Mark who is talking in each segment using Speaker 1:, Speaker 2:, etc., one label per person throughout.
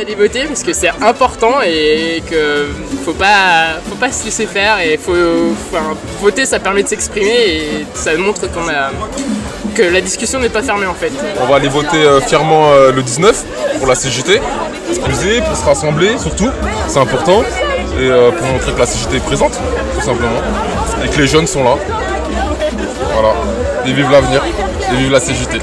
Speaker 1: d'aller voter parce que c'est important et que faut pas se laisser faire et voter, ça permet de s'exprimer et ça montre que la discussion n'est pas fermée en fait.
Speaker 2: On va aller voter fièrement le 19 pour la CGT, s'excuser, pour se rassembler surtout, c'est important, et pour montrer que la CGT est présente, tout simplement, et que les jeunes sont là. Voilà, et vive l'avenir, et vive la CGT.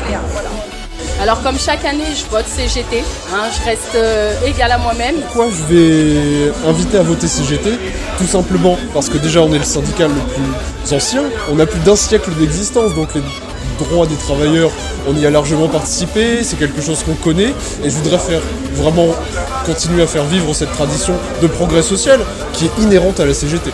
Speaker 3: Alors comme chaque année, je vote CGT, je reste égale à moi-même.
Speaker 4: Pourquoi je vais inviter à voter CGT? Tout simplement parce que déjà on est le syndicat le plus ancien, on a plus d'un siècle d'existence, donc les droits des travailleurs, on y a largement participé, c'est quelque chose qu'on connaît, et je voudrais vraiment continuer à faire vivre cette tradition de progrès social qui est inhérente à la CGT.